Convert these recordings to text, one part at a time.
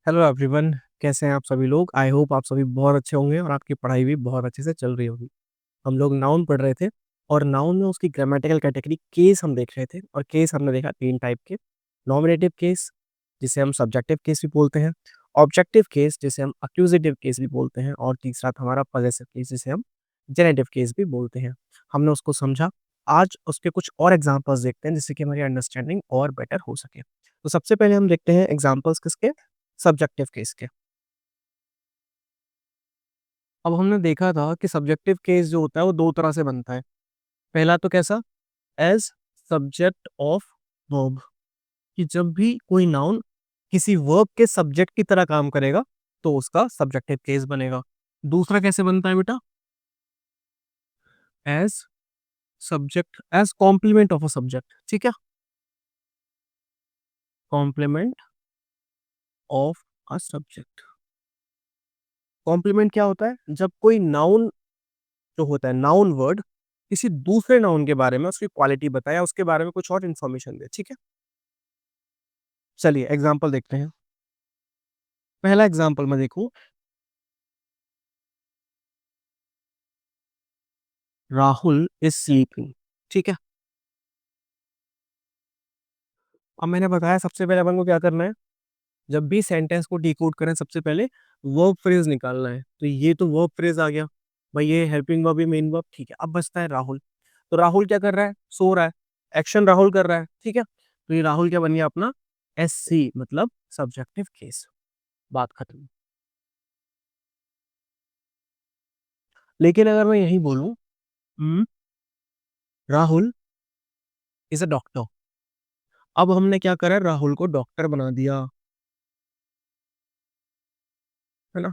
Hello everyone. कैसे हैं आप सभी लोग? आई होप आप सभी बहुत अच्छे होंगे और आपकी पढ़ाई भी बहुत अच्छे से चल रही होगी। हम लोग नाउन पढ़ रहे थे और नाउन में उसकी ग्रामेटिकल कैटेगरी केस हम देख रहे थे और केस हमने देखा तीन टाइप के। नॉमिनेटिव केस, जिसे हम सब्जेक्टिव केस भी बोलते हैं। ऑब्जेक्टिव केस, जिसे हम अक्यूजेटिव केस भी बोलते हैं। और तीसरा था हमारा पजेसिव केस, जिसे हम जेनेटिव केस भी बोलते हैं। हमने उसको समझा। आज उसके कुछ और एग्जांपल्स देखते हैं जिससे कि हमारी अंडरस्टैंडिंग और बेटर हो सके। तो सबसे पहले हम देखते हैं एग्जांपल्स किसके, सब्जेक्टिव केस के। अब हमने देखा था कि सब्जेक्टिव केस जो होता है वो दो तरह से बनता है। पहला तो कैसा, एज सब्जेक्ट ऑफ वर्ब, कि जब भी कोई नाउन किसी वर्ब के सब्जेक्ट की तरह काम करेगा तो उसका सब्जेक्टिव केस बनेगा। दूसरा कैसे बनता है बेटा, as subject, as complement of a subject. ठीक है, complement of a subject. Complement क्या होता है, जब कोई नाउन जो होता है, नाउन वर्ड किसी दूसरे नाउन के बारे में उसकी क्वालिटी बताए या उसके बारे में कुछ और इन्फॉर्मेशन दे। ठीक है, चलिए एग्जांपल देखते हैं। पहला एग्जांपल मैं देखूं, राहुल इज स्लीपिंग। ठीक है, अब मैंने बताया सबसे पहले अपन को क्या करना है, जब भी सेंटेंस को डिकोड करें सबसे पहले वर्ब फ्रेज निकालना है। तो ये तो वर्ब फ्रेज आ गया भाई, ये हेल्पिंग वर्ब, ये मेन वर्ब। ठीक है, अब बचता है राहुल। तो राहुल क्या कर रहा है, सो रहा है। एक्शन राहुल कर रहा है। ठीक है, तो ये राहुल क्या बन गया अपना, एस सी, मतलब सब्जेक्टिव केस। बात खत्म। लेकिन अगर मैं यही बोलूं, राहुल इज अ डॉक्टर, अब हमने क्या करा, राहुल को डॉक्टर बना दिया, है ना।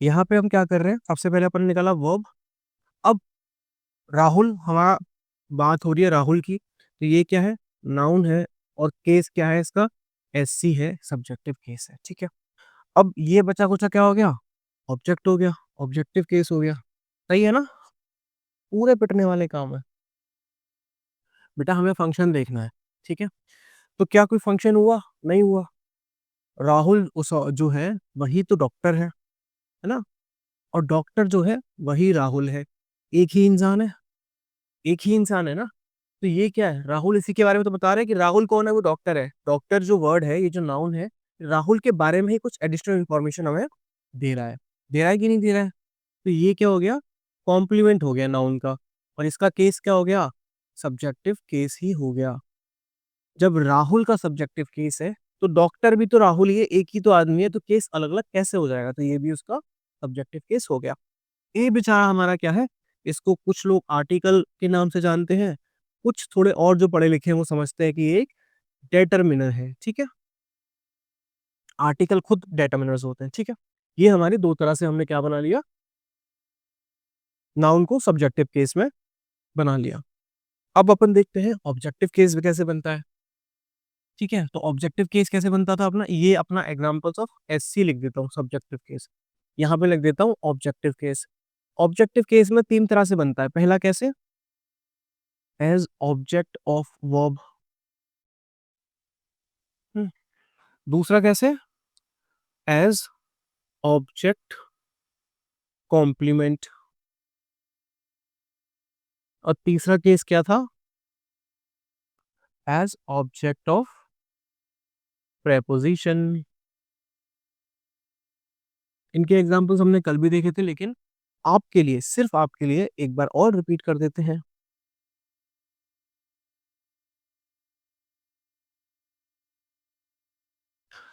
यहाँ पे हम क्या कर रहे हैं, सबसे पहले अपन ने निकाला वर्ब। अब राहुल, हमारा बात हो रही है राहुल की, तो ये क्या है, नाउन है। और केस क्या है इसका, एस सी है, सब्जेक्टिव केस है। ठीक है, अब ये बचा कुचा क्या हो गया, ऑब्जेक्ट हो गया, ऑब्जेक्टिव केस हो गया। सही है ना, पूरे पिटने वाले काम है। बेटा हमें फंक्शन देखना है। ठीक है, तो क्या कोई फंक्शन हुआ, नहीं हुआ। राहुल उस जो है वही तो डॉक्टर है ना। और डॉक्टर जो है वही राहुल है, एक ही इंसान है, एक ही इंसान है ना। तो ये क्या है, राहुल इसी के बारे में तो बता रहे हैं कि राहुल कौन है, वो डॉक्टर है। डॉक्टर जो वर्ड है, ये जो नाउन है, राहुल के बारे में ही कुछ एडिशनल इंफॉर्मेशन हमें दे रहा है। दे रहा है कि नहीं दे रहा है। तो ये क्या हो गया, कॉम्प्लीमेंट हो गया नाउन का। और इसका केस क्या हो गया, सब्जेक्टिव केस ही हो गया। जब राहुल का सब्जेक्टिव केस है तो डॉक्टर भी तो राहुल ही है, एक ही तो आदमी है, तो केस अलग अलग कैसे हो जाएगा। तो ये भी उसका सब्जेक्टिव केस हो गया। ये बेचारा हमारा क्या है, इसको कुछ लोग आर्टिकल के नाम से जानते हैं, कुछ थोड़े और जो पढ़े लिखे हैं वो समझते हैं कि ये एक डेटर्मिनर है। ठीक है, आर्टिकल खुद डेटर्मिनर्स होते हैं। ठीक है, ये हमारी दो तरह से हमने क्या बना लिया, नाउन को सब्जेक्टिव केस में बना लिया। अब अपन देखते हैं ऑब्जेक्टिव केस भी कैसे बनता है। ठीक है, तो ऑब्जेक्टिव केस कैसे बनता था अपना, ये अपना एग्जांपल्स ऑफ एससी लिख देता हूँ, सब्जेक्टिव केस। यहाँ पे लिख देता हूँ ऑब्जेक्टिव केस। ऑब्जेक्टिव केस में तीन तरह से बनता है। पहला कैसे, एज ऑब्जेक्ट ऑफ वर्ब। दूसरा कैसे, एज ऑब्जेक्ट कॉम्प्लीमेंट। और तीसरा केस क्या था, एज ऑब्जेक्ट ऑफ प्रेपोजिशन। इनके एग्जांपल्स हमने कल भी देखे थे, लेकिन आपके लिए, सिर्फ आपके लिए एक बार और रिपीट कर देते हैं।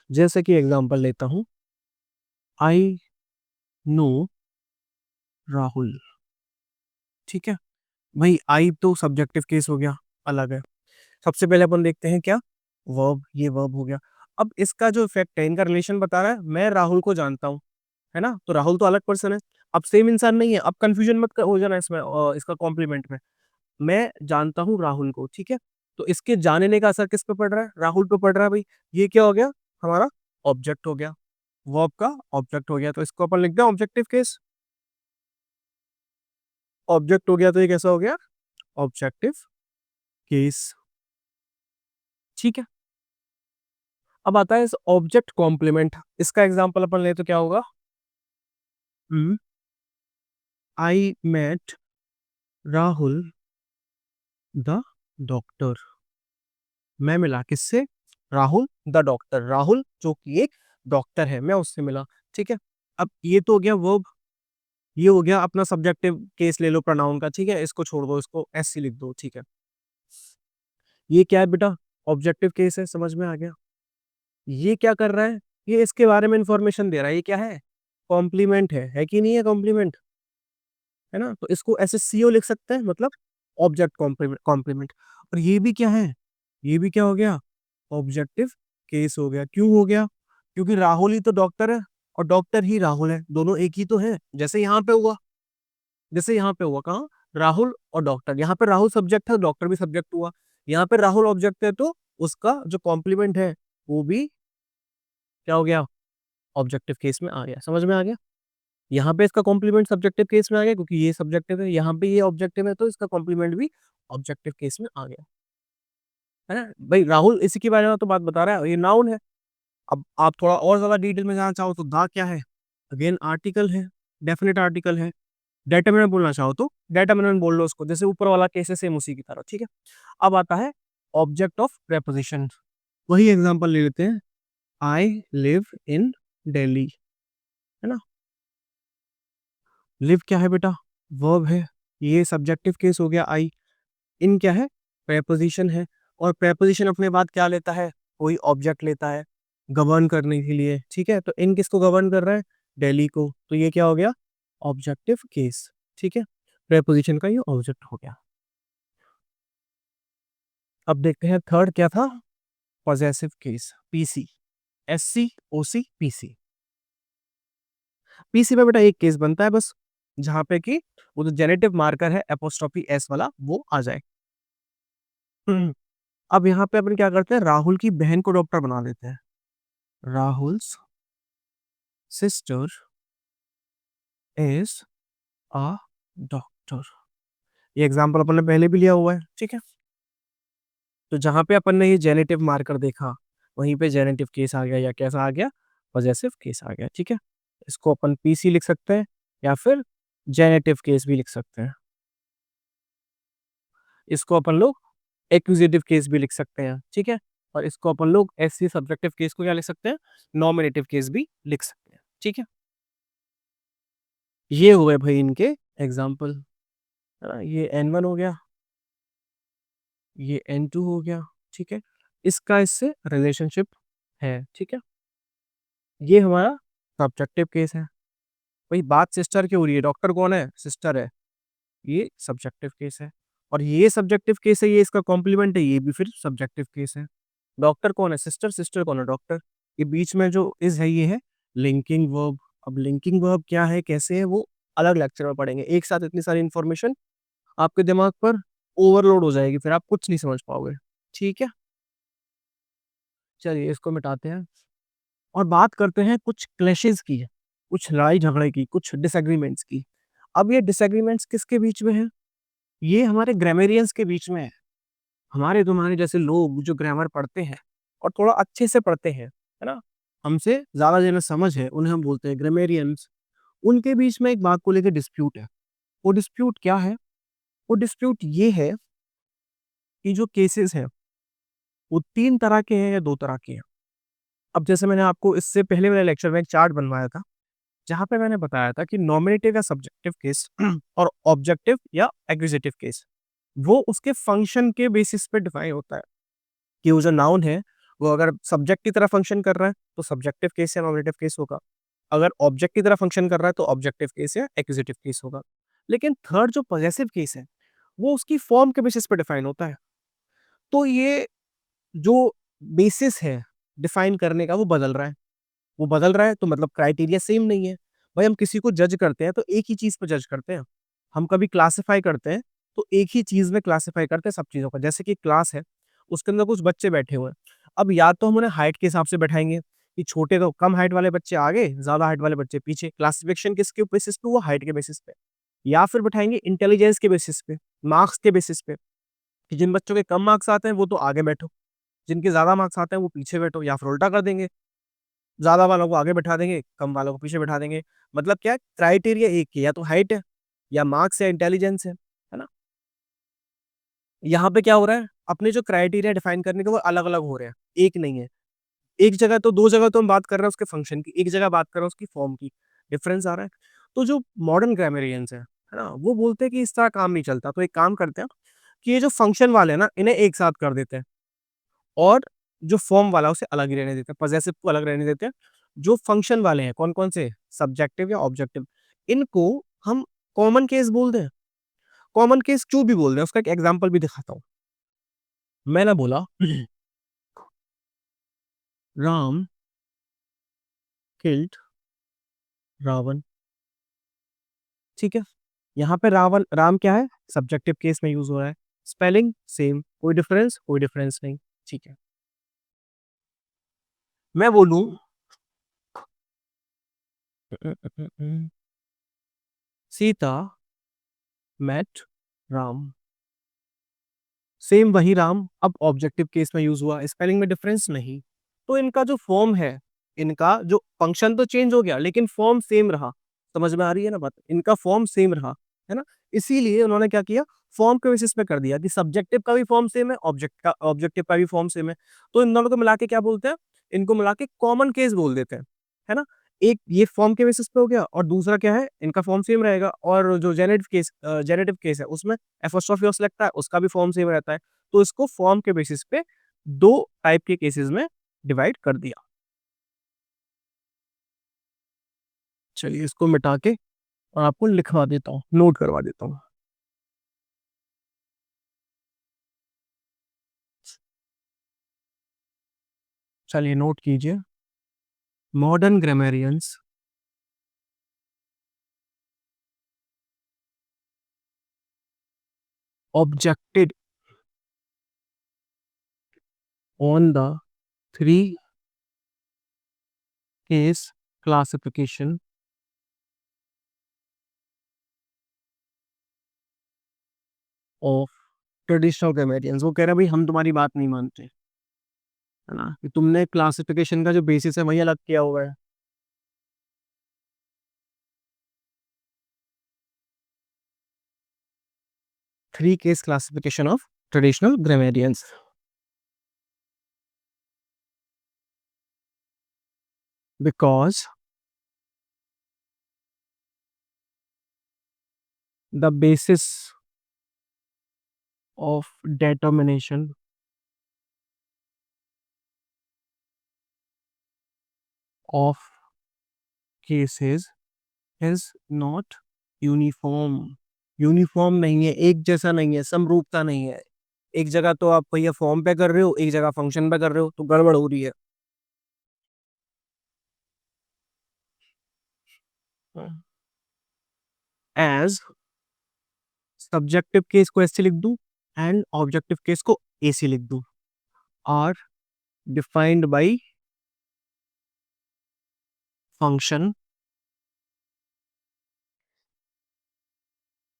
जैसे कि एग्जांपल लेता हूं, आई नो राहुल। ठीक है, भाई आई तो सब्जेक्टिव केस हो गया, अलग है। सबसे पहले अपन देखते हैं क्या, वर्ब, ये वर्ब हो गया। अब इसका जो इफेक्ट है, इनका रिलेशन बता रहा है, मैं राहुल को जानता हूँ, है ना। तो राहुल तो अलग पर्सन है, अब सेम इंसान नहीं है। अब कंफ्यूजन मत हो जाना इसमें, इसका कॉम्प्लीमेंट में, मैं जानता हूँ राहुल को। ठीक है, तो इसके जानने का असर किस पे पड़ रहा है, राहुल पे पड़ रहा है भाई। ये क्या हो गया, हमारा ऑब्जेक्ट हो गया, वर्ब का ऑब्जेक्ट हो गया। तो इसको अपन लिख दें ऑब्जेक्टिव केस। ऑब्जेक्ट हो गया तो ये कैसा हो गया, ऑब्जेक्टिव केस। ठीक है, अब आता है इस ऑब्जेक्ट कॉम्प्लीमेंट, इसका एग्जांपल अपन ले तो क्या होगा, I met Rahul the doctor. मैं मिला किससे, राहुल द डॉक्टर, राहुल जो कि एक डॉक्टर है, मैं उससे मिला। ठीक है, अब ये तो हो गया वर्ब, ये हो गया अपना सब्जेक्टिव केस, ले लो प्रोनाउन का। ठीक है, इसको छोड़ दो, इसको एससी लिख दो। ठीक है, ये क्या है बेटा, ऑब्जेक्टिव केस है, समझ में आ गया। ये क्या कर रहा है, ये इसके बारे में इंफॉर्मेशन दे रहा है, ये क्या है, कॉम्प्लीमेंट है कि नहीं है, कॉम्प्लीमेंट है ना, तो इसको ऐसे सीओ लिख सकते हैं, मतलब ऑब्जेक्ट कॉम्प्लीमेंट। और ये भी क्या है, ये भी क्या हो गया, ऑब्जेक्टिव केस हो गया। क्यों हो गया, क्योंकि राहुल ही तो डॉक्टर है और डॉक्टर ही राहुल है, दोनों एक ही तो है। जैसे यहाँ पे हुआ, जैसे यहाँ पे हुआ, कहाँ, राहुल और डॉक्टर, यहाँ पे राहुल सब्जेक्ट है, डॉक्टर भी सब्जेक्ट हुआ। यहाँ पे राहुल ऑब्जेक्ट है, तो उसका जो कॉम्प्लीमेंट है वो भी क्या हो गया, ऑब्जेक्टिव केस में आ गया। समझ में आ गया, यहाँ पे इसका कॉम्प्लीमेंट सब्जेक्टिव केस में आ गया क्योंकि ये सब्जेक्टिव है, यहाँ पे ये ऑब्जेक्टिव है तो इसका कॉम्प्लीमेंट भी ऑब्जेक्टिव केस में आ गया, है ना भाई। राहुल इसी के बारे में तो बात बता रहा है, ये नाउन है। अब आप थोड़ा और ज्यादा डिटेल में जानना चाहो तो दा क्या है, अगेन आर्टिकल है, डेफिनेट आर्टिकल है। डेटरमिनेंट बोलना चाहो तो डेटरमिनेंट बोल लो उसको, जैसे ऊपर वाला केस है सेम उसी की तरह। ठीक है, अब आता है ऑब्जेक्ट ऑफ प्रेपोजिशन, वही एग्जांपल ले लेते हैं, आई लिव इन दिल्ली, है ना। लिव क्या है बेटा, वर्ब है, ये सब्जेक्टिव केस हो गया। आई, इन क्या है, प्रेपोजिशन है, और प्रेपोजिशन अपने बाद क्या लेता है, कोई ऑब्जेक्ट लेता है गवर्न करने के लिए। ठीक है, तो इन किसको गवर्न कर रहा है, दिल्ली को, तो ये क्या हो गया, ऑब्जेक्टिव केस। ठीक है, प्रेपोजिशन का ये ऑब्जेक्ट हो गया। अब देखते हैं थर्ड क्या था, पॉजेसिव केस, पीसी, एससी ओसी पीसी। पीसी में बेटा एक केस बनता है बस, जहां पे कि वो जो जेनेटिव मार्कर है एपोस्ट्रोफी एस वाला वो आ जाए। अब यहाँ पे अपन क्या करते हैं, राहुल की बहन को डॉक्टर बना देते हैं, Rahul's sister is a doctor. ये एग्जांपल अपन ने पहले भी लिया हुआ है। ठीक है, तो जहां पे अपन ने ये जेनेटिव मार्कर देखा, वहीं पे जेनेटिव केस आ गया, या कैसा आ गया, पॉजेसिव केस आ गया। ठीक है, इसको अपन पीसी लिख सकते हैं या फिर जेनेटिव केस भी लिख सकते हैं, इसको अपन लोग एक्विजिटिव केस भी लिख सकते हैं। ठीक है, और इसको अपन लोग एससी सब्जेक्टिव केस को क्या लिख सकते हैं, नॉमिनेटिव केस भी लिख सकते हैं। ठीक है, ये हुए भाई इनके एग्जाम्पल, है ना। ये N1 हो गया, ये N2 हो गया। ठीक है, इसका इससे रिलेशनशिप है। ठीक है, ये हमारा सब्जेक्टिव केस है। भाई बात सिस्टर की हो रही है, डॉक्टर कौन है, सिस्टर है, ये सब्जेक्टिव केस है। और ये सब्जेक्टिव केस है, ये इसका कॉम्प्लीमेंट है, ये भी फिर सब्जेक्टिव केस है। डॉक्टर कौन है, सिस्टर, सिस्टर कौन है, डॉक्टर। ये बीच में जो इज है ये है लिंकिंग वर्ब। अब लिंकिंग वर्ब क्या है, कैसे है, वो अलग लेक्चर में पढ़ेंगे। एक साथ इतनी सारी इंफॉर्मेशन आपके दिमाग पर ओवरलोड हो जाएगी, फिर आप कुछ नहीं समझ पाओगे। ठीक है, चलिए इसको मिटाते हैं और बात करते हैं कुछ क्लैशेस की, कुछ लड़ाई झगड़े की, कुछ डिसएग्रीमेंट्स की। अब ये डिसएग्रीमेंट्स किसके बीच में है, ये हमारे ग्रामेरियंस के बीच में है। हमारे तुम्हारे जैसे लोग जो ग्रामर पढ़ते हैं और थोड़ा अच्छे से पढ़ते हैं, है ना, हमसे ज्यादा जिन्हें समझ है उन्हें हम बोलते हैं ग्रामेरियंस। उनके बीच में एक बात को लेकर डिस्प्यूट है। वो डिस्प्यूट क्या है, वो डिस्प्यूट ये है कि जो केसेस हैं वो 3 तरह के हैं या 2 तरह के हैं। अब जैसे मैंने आपको इससे पहले वाले लेक्चर में एक चार्ट बनवाया था, जहां पे मैंने बताया था कि नॉमिनेटिव या सब्जेक्टिव केस और ऑब्जेक्टिव या एक्विजिटिव केस वो उसके फंक्शन के बेसिस पे डिफाइन होता है, कि वो जो नाउन है वो अगर सब्जेक्ट की तरह फंक्शन कर रहा है तो सब्जेक्टिव केस या नॉमिनेटिव केस होगा, अगर ऑब्जेक्ट की तरह फंक्शन कर रहा है तो ऑब्जेक्टिव केस या एक्विजिटिव केस होगा। लेकिन थर्ड जो पॉजेसिव केस है वो उसकी फॉर्म के बेसिस पे डिफाइन होता है। तो ये जो बेसिस है डिफाइन करने का वो बदल रहा है, वो बदल रहा है तो मतलब क्राइटेरिया सेम नहीं है। भाई हम किसी को जज करते हैं तो एक ही चीज पर जज करते हैं, हम कभी क्लासिफाई करते हैं तो एक ही चीज में क्लासिफाई करते हैं सब चीजों का। जैसे कि क्लास है, उसके अंदर कुछ बच्चे बैठे हुए हैं, अब या तो हम उन्हें हाइट के हिसाब से बैठाएंगे कि छोटे तो कम हाइट वाले बच्चे आगे, ज्यादा हाइट वाले बच्चे पीछे, क्लासिफिकेशन किसके बेसिस पे, वो हाइट के बेसिस पे। या फिर बैठाएंगे इंटेलिजेंस के बेसिस पे, मार्क्स के बेसिस पे, कि जिन बच्चों के कम मार्क्स आते हैं वो तो आगे बैठो, जिनके ज़्यादा मार्क्स आते हैं वो पीछे बैठो, या फिर उल्टा कर देंगे, ज़्यादा वालों को आगे बैठा देंगे, कम वालों को पीछे बैठा देंगे। मतलब क्या है, क्राइटेरिया एक ही है, या तो हाइट है, या मार्क्स है, इंटेलिजेंस है ना? यहाँ पे क्या हो रहा है, अपने जो क्राइटेरिया डिफाइन करने के वो अलग-अलग हो रहे हैं, एक नहीं है। एक जगह तो 2 जगह तो हम बात कर रहे हैं उसके फंक्शन की, एक जगह बात कर रहे हैं उसकी फॉर्म की, डिफरेंस आ रहा है। तो जो मॉडर्न ग्रामरियंस है ना? वो बोलते हैं कि इस तरह काम नहीं चलता, तो एक काम करते हैं कि ये जो फंक्शन वाले हैं ना, इन्हें एक साथ कर देते हैं, और जो फॉर्म वाला है उसे अलग ही रहने देते हैं, पॉसेसिव को अलग रहने देते हैं। जो फंक्शन वाले हैं, कौन-कौन से? सब्जेक्टिव या ऑब्जेक्टिव, इनको हम कॉमन केस बोल दें। कॉमन केस क्यों भी बोल दें, उसका एक एग्जांपल भी दिखाता हूँ। मैंने बोला राम किल्ड रावण, ठीक है? यहाँ पे राम क्या है? सब्जेक्टिव केस में यूज़ हो रहा है। स्पेलिंग सेम, कोई डिफरेंस नहीं, ठीक है? मैं बोलूँ सीता मेट राम, सेम वही राम, अब ऑब्जेक्टिव केस में यूज़ हुआ, स्पेलिंग में डिफरेंस नहीं। तो इनका जो फॉर्म है, इनका जो फंक्शन तो चेंज हो गया, लेकिन फॉर्म सेम रहा। समझ में आ रही है ना बात? इनका फॉर्म सेम रहा, है ना? इसीलिए उन्होंने क्या किया, फॉर्म के बेसिस पे कर दिया कि सब्जेक्टिव का भी फॉर्म सेम है, ऑब्जेक्टिव का भी फॉर्म सेम है। तो इन दोनों को मिला के क्या बोलते हैं? इनको मिला के कॉमन केस बोल देते हैं, है ना? एक ये फॉर्म के बेसिस पे हो गया, और दूसरा क्या है, इनका फॉर्म सेम रहेगा, और जो जेनेटिव केस है उसमें एपोस्ट्रोफी ओस लगता है, उसका भी फॉर्म सेम रहता है। तो इसको फॉर्म के बेसिस पे 2 टाइप के केसेस में डिवाइड कर दिया। चलिए इसको मिटा के और आपको लिखवा देता हूँ, नोट करवा देता हूँ। चलिए नोट कीजिए। Modern grammarians objected on the three case classification of traditional grammarians. वो कह रहे हैं भाई हम तुम्हारी बात नहीं मानते, है ना? कि तुमने क्लासिफिकेशन का जो बेसिस है वही अलग किया हुआ है। Three case classification of traditional grammarians, because the basis of determination of cases is not uniform. Uniform नहीं है, एक जैसा नहीं है, समरूपता नहीं है। एक जगह तो आप भैया फॉर्म पे कर रहे हो, एक जगह फंक्शन पे कर रहे हो, तो गड़बड़ हो रही है। एज सब्जेक्टिव केस को ऐसे लिख दूं, एंड ऑब्जेक्टिव केस को ऐसे लिख दूं, are defined by function,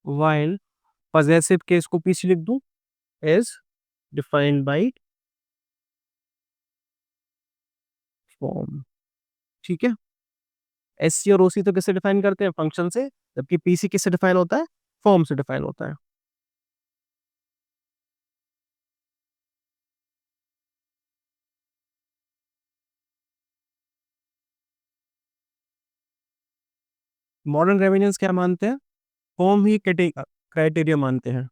while possessive case को पीछे लिख दूं, is defined by form। ठीक है? एससी और ओसी तो किससे डिफाइन करते हैं? फंक्शन से। जबकि पीसी किससे डिफाइन होता है? फॉर्म से डिफाइन होता है। मॉडर्न रेवेन्यूज क्या मानते हैं? फॉर्म ही क्राइटेरिया मानते हैं।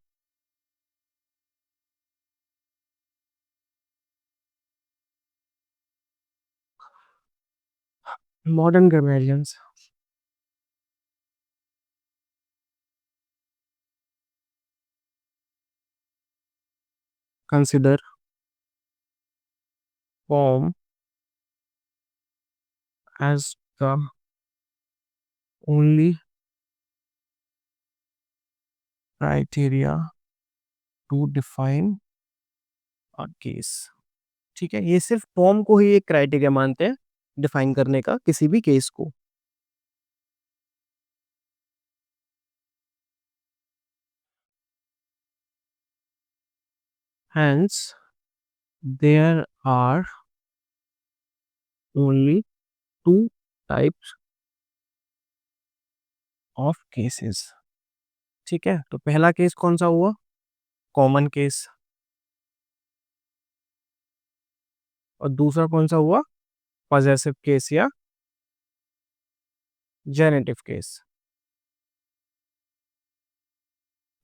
Modern grammarians consider form as the only criteria to define a case। ठीक है, ये सिर्फ फॉर्म को ही एक क्राइटेरिया मानते हैं डिफाइन करने का किसी भी केस को। Hence there are only two types of cases. ठीक है, तो पहला केस कौन सा हुआ? Common case. और दूसरा कौन सा हुआ? पॉजेसिव केस या जेनेटिव केस।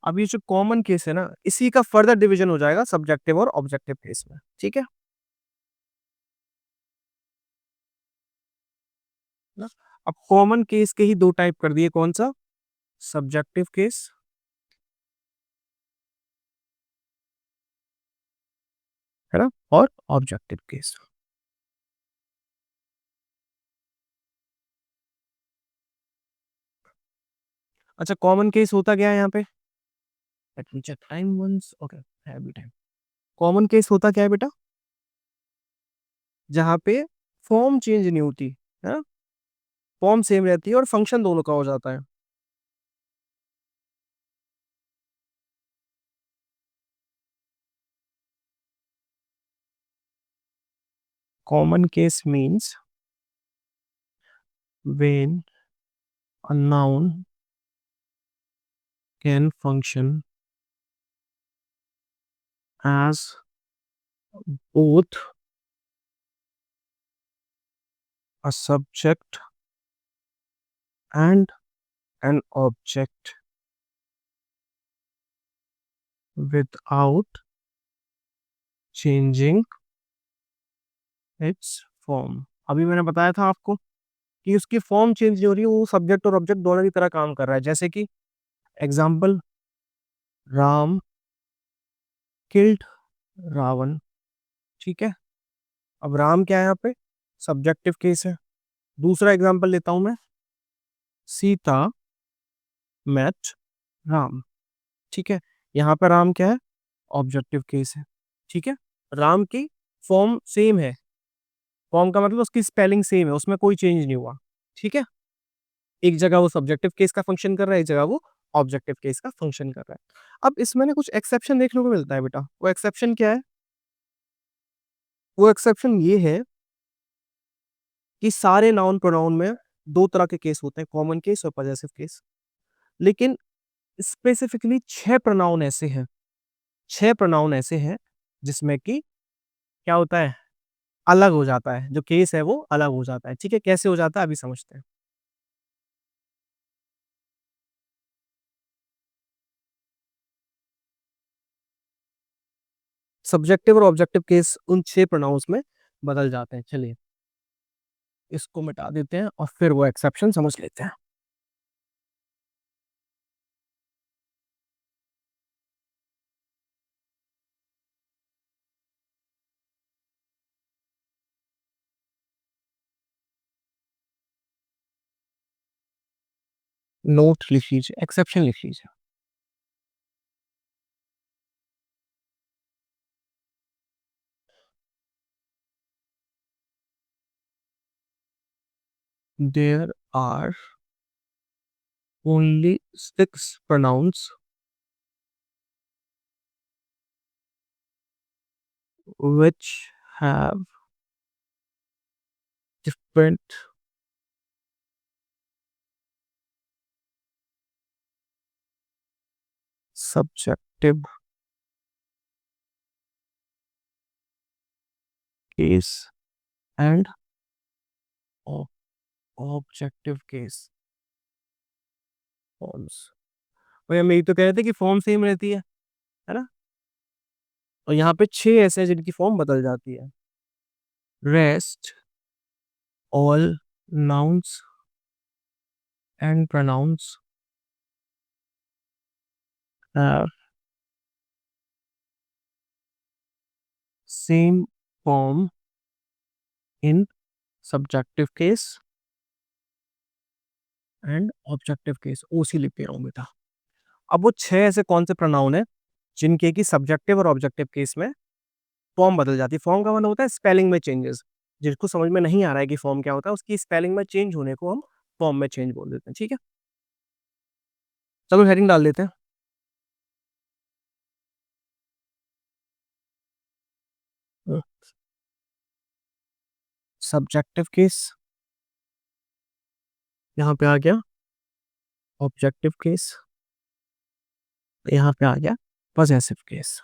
अब ये जो कॉमन केस है ना, इसी का फर्दर डिवीजन हो जाएगा सब्जेक्टिव और ऑब्जेक्टिव केस में। ठीक है ना? अब कॉमन केस के ही दो टाइप कर दिए, कौन सा? सब्जेक्टिव केस, है ना, और ऑब्जेक्टिव केस। अच्छा, कॉमन केस होता क्या है यहाँ पे? Let me check time once. Okay, है भी टाइम। कॉमन केस होता क्या है बेटा? जहाँ पे फॉर्म चेंज नहीं होती, है ना, फॉर्म सेम रहती है और फंक्शन दोनों का हो जाता है। Common case means when a noun can function as both a subject and an object without changing its form। अभी मैंने बताया था आपको कि उसकी फॉर्म चेंज नहीं हो रही है, वो सब्जेक्ट और ऑब्जेक्ट दोनों की तरह काम कर रहा है। जैसे कि एग्जाम्पल, राम किल्ड रावण। ठीक है, अब राम क्या है यहाँ पे? सब्जेक्टिव केस है। दूसरा एग्जाम्पल लेता हूं मैं, सीता मैट राम। ठीक है, यहाँ पर राम क्या है? ऑब्जेक्टिव केस है। ठीक है, राम की फॉर्म सेम है, फॉर्म का मतलब उसकी स्पेलिंग सेम है, उसमें कोई चेंज नहीं हुआ। ठीक है, एक जगह वो सब्जेक्टिव केस का फंक्शन कर रहा है, एक जगह वो ऑब्जेक्टिव केस का फंक्शन कर रहा है। अब इसमें ना कुछ एक्सेप्शन देखने को मिलता है बेटा। वो एक्सेप्शन क्या है? वो एक्सेप्शन ये है कि सारे नाउन प्रोनाउन में दो तरह के केस होते हैं, कॉमन केस और पॉजेसिव केस। लेकिन स्पेसिफिकली छह प्रोनाउन ऐसे हैं, छह प्रोनाउन ऐसे हैं जिसमें कि क्या होता है? अलग हो जाता है, जो केस है वो अलग हो जाता है। ठीक है, कैसे हो जाता है अभी समझते हैं। सब्जेक्टिव और ऑब्जेक्टिव केस उन छह प्रोनाउंस में बदल जाते हैं। चलिए इसको मिटा देते हैं और फिर वो एक्सेप्शन समझ लेते हैं। नोट लिख लीजिए, एक्सेप्शन लिख लीजिए। There are only six pronouns which have different subjective case and ob- objective case forms। भैया हम यही तो कह रहे थे कि फॉर्म सेम रहती है ना? और यहाँ पे छह ऐसे हैं जिनकी फॉर्म बदल जाती है। Rest all nouns and pronouns have same form in subjective case and objective case. ओसी लिख दे रहा हूँ बेटा। अब वो छह ऐसे कौन से प्रोनाउन है जिनके की सब्जेक्टिव और ऑब्जेक्टिव केस में फॉर्म बदल जाती है? फॉर्म का मतलब होता है स्पेलिंग में चेंजेस। जिसको समझ में नहीं आ रहा है कि फॉर्म क्या होता है, उसकी स्पेलिंग में चेंज होने को हम फॉर्म में चेंज बोल देते हैं। ठीक है, चलो हेडिंग डाल देते हैं। सब्जेक्टिव केस यहाँ पे आ गया, ऑब्जेक्टिव केस यहाँ पे आ गया, पॉजेसिव केस।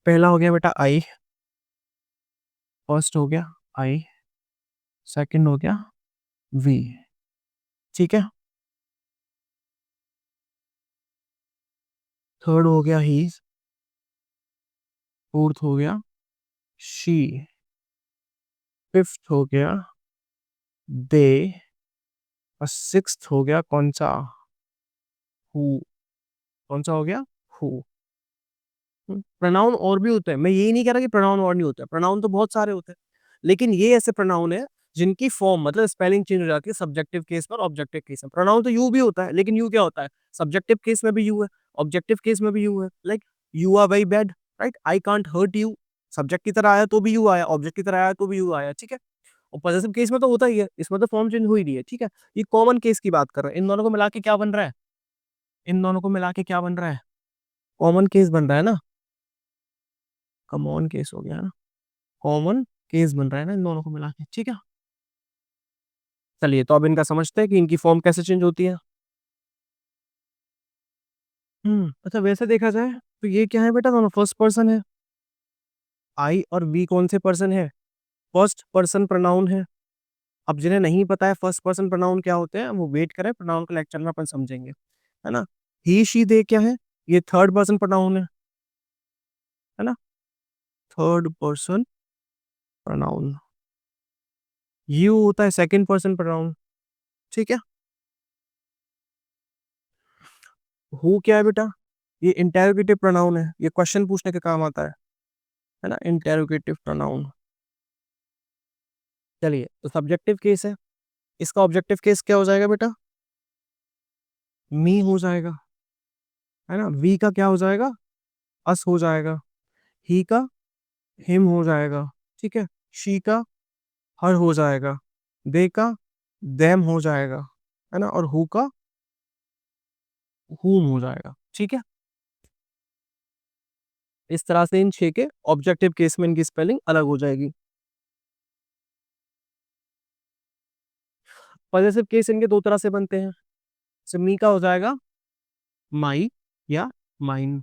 पहला हो गया बेटा आई, फर्स्ट हो गया आई, सेकंड हो गया वी, ठीक है। थर्ड हो गया ही, फोर्थ हो गया शी, फिफ्थ हो गया दे, और सिक्स्थ हो गया कौन सा, हु। कौन सा हो गया, हु। प्रोनाउन और भी होते हैं, मैं यही नहीं कह रहा कि प्रोनाउन और नहीं होते, प्रोनाउन तो बहुत सारे होते हैं, लेकिन ये ऐसे प्रोनाउन है जिनकी फॉर्म मतलब स्पेलिंग चेंज हो जाती है सब्जेक्टिव केस में और ऑब्जेक्टिव केस में। प्रोनाउन तो यू भी होता है, लेकिन यू क्या होता है, सब्जेक्टिव केस में भी यू है, ऑब्जेक्टिव केस में भी यू है। Like you are very bad, right, I can't hurt you, subject की तरह आया तो भी यू आया, ऑब्जेक्ट की तरह आया तो भी यू आया, ठीक है। और पॉजेसिव केस में तो होता ही है, इसमें तो फॉर्म चेंज हुई नहीं है, ठीक है। ये कॉमन केस की बात कर रहे हैं, इन दोनों को मिला के क्या बन रहा है, इन दोनों को मिला के क्या बन रहा है, कॉमन केस बन रहा है ना, कॉमन केस हो गया ना, कॉमन केस बन रहा है ना इन दोनों को मिला के, ठीक है। चलिए तो अब इनका समझते हैं कि इनकी फॉर्म कैसे चेंज होती है। अच्छा वैसे देखा जाए तो ये क्या है बेटा, दोनों फर्स्ट पर्सन है, आई और वी कौन से पर्सन है, फर्स्ट पर्सन प्रोनाउन है। अब जिन्हें नहीं पता है फर्स्ट पर्सन प्रोनाउन क्या होते हैं, वो वेट करें, प्रोनाउन के लेक्चर में अपन समझेंगे, है ना। ही शी दे क्या है, ये थर्ड पर्सन प्रोनाउन है ना, थर्ड पर्सन प्रोनाउन। यू होता है सेकंड पर्सन प्रोनाउन, ठीक है। हु क्या है बेटा, ये इंटेरोगेटिव प्रोनाउन है, ये क्वेश्चन पूछने के काम आता है ना, इंटेरोगेटिव प्रोनाउन। चलिए तो सब्जेक्टिव केस है, इसका ऑब्जेक्टिव केस क्या हो जाएगा बेटा, मी हो जाएगा, है ना। वी का क्या हो जाएगा, अस हो जाएगा, ही का हिम हो जाएगा, ठीक है। शी का हर हो जाएगा, दे का देम हो जाएगा, है ना। और हु का हुम हो जाएगा, ठीक है। इस तरह से इन छह के ऑब्जेक्टिव केस में इनकी स्पेलिंग अलग हो जाएगी। पॉजेसिव केस इनके दो तरह से बनते हैं, मी का हो जाएगा माई या माइन।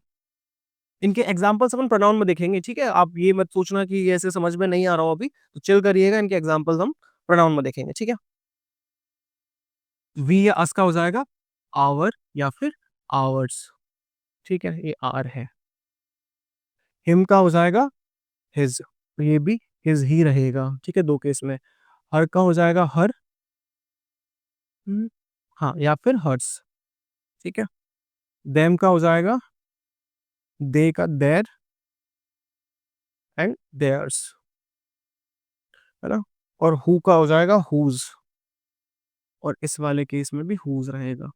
इनके एग्जांपल्स अपन प्रोनाउन में देखेंगे, ठीक है। आप ये मत सोचना कि ये ऐसे समझ में नहीं आ रहा हो अभी, तो चिल करिएगा, इनके एग्जांपल्स हम प्रोनाउन में देखेंगे, ठीक है। वी या अस का हो जाएगा आवर या फिर आवर्स, ठीक है, ये आर है। हिम का हो जाएगा हिज, तो ये भी हिज ही रहेगा, ठीक है, दो केस में। हर का हो जाएगा हर, हाँ, या फिर हर्स, ठीक है। देम का हो जाएगा दे का देर एंड देयर्स, है ना। और हु का हो जाएगा हुज, और इस वाले केस में भी हुज रहेगा।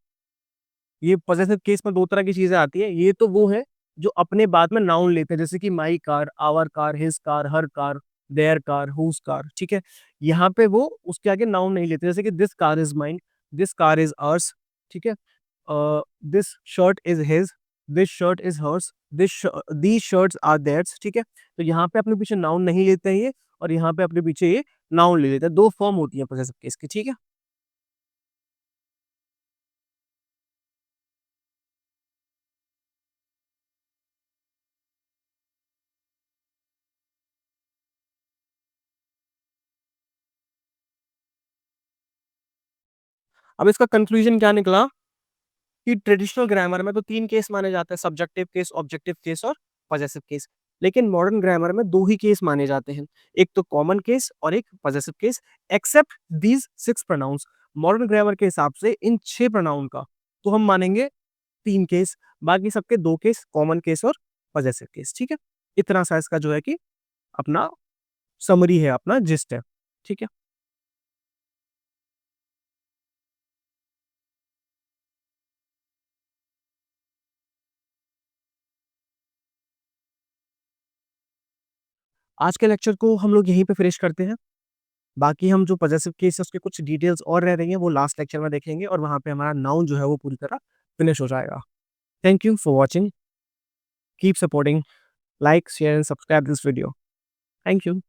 ये पॉजेसिव केस में दो तरह की चीजें आती है, ये तो वो है जो अपने बाद में नाउन लेते हैं, जैसे कि my car, our car, his car, her car, their car, whose car, ठीक है। यहाँ पे वो उसके आगे नाउन नहीं लेते, जैसे कि this car is mine, this car is ours, ठीक है। This shirt is his, this shirt is hers, these shirts are theirs, ठीक है। तो यहाँ पे अपने पीछे नाउन नहीं लेते हैं ये, और यहाँ पे अपने पीछे ये नाउन ले लेते हैं। दो फॉर्म होती है पॉजेसिव केस की, ठीक है। अब इसका कंक्लूजन क्या निकला कि ट्रेडिशनल ग्रामर में तो तीन केस माने जाते हैं, सब्जेक्टिव केस, ऑब्जेक्टिव केस और पॉजेसिव केस। लेकिन मॉडर्न ग्रामर में दो ही केस माने जाते हैं, एक तो कॉमन केस और एक possessive case, except these six pronouns. Modern grammar के हिसाब से इन छह प्रोनाउन का तो हम मानेंगे तीन केस, बाकी सबके दो केस, कॉमन केस और पॉजेसिव केस, ठीक है। इतना सा इसका जो है कि अपना समरी है, अपना जिस्ट है, ठीक है। आज के लेक्चर को हम लोग यहीं पे फिनिश करते हैं। बाकी हम जो पॉजेसिव केस है उसके कुछ डिटेल्स और रह रही हैं, वो लास्ट लेक्चर में देखेंगे, और वहां पे हमारा नाउन जो है वो पूरी तरह फिनिश हो जाएगा। Thank you for watching. Keep supporting, like, share and subscribe this video. Thank you.